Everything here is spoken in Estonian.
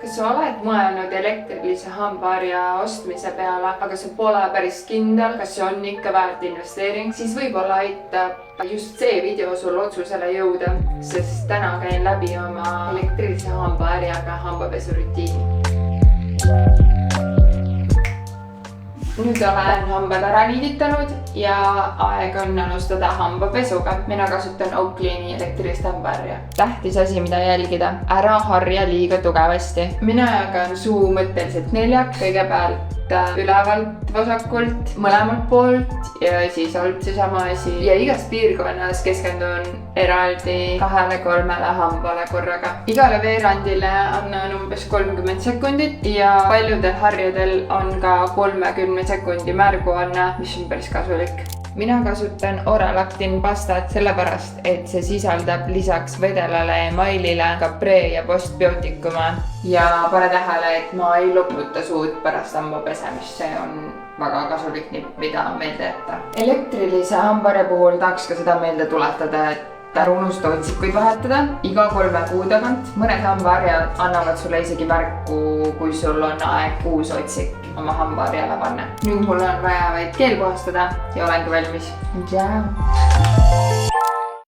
kas sa oled mõelnud elektrilise hambaharja ostmise peale, aga sa pole päris kindel, kas see on ikka väärt investeering, siis võib-olla aitab just see video sul otsusele jõuda, sest täna käin läbi oma elektrilise hambaharjaga hambapesurutiini. Nüüd olen hambad ära niiditanud ja aeg on alustada hambapesuga. Mina kasutan Oakley'i elektrilist hambaharja. Tähtis asi, mida jälgida. Ära harja liiga tugevasti. Mina jagan suu mõtteliselt neljaks. Kõigepealt ülevalt vasakult, mõlemalt poolt ja siis alt seesama asi. Ja igas piirkonnas keskendun eraldi 2-3 hambale korraga. Igale veerandile annan umbes 30 sekundit ja paljudel harjadel on ka 30 sekundi märguanne, mis on päris kasulik. Mina kasutan Oralactin pastat sellepärast, et see sisaldab lisaks vedelale emailile ka pre- ja postbiootikume. Ja pane tähele, et ma ei loputa suud pärast hamba pesemist, see on väga kasulik nipp, mida meelde jätta. Elektrilise hambaharja puhul tahaks ka seda meelde tuletada, et ära unusta otsikuid vahetada iga 3 kuu tagant. Mõned hambaharjad annavad sulle isegi märku, kui sul on aeg uus otsik oma hambaharjale panna. Nüüd mul on vaja vaid keel puhastada ja olengi valmis. Tšau!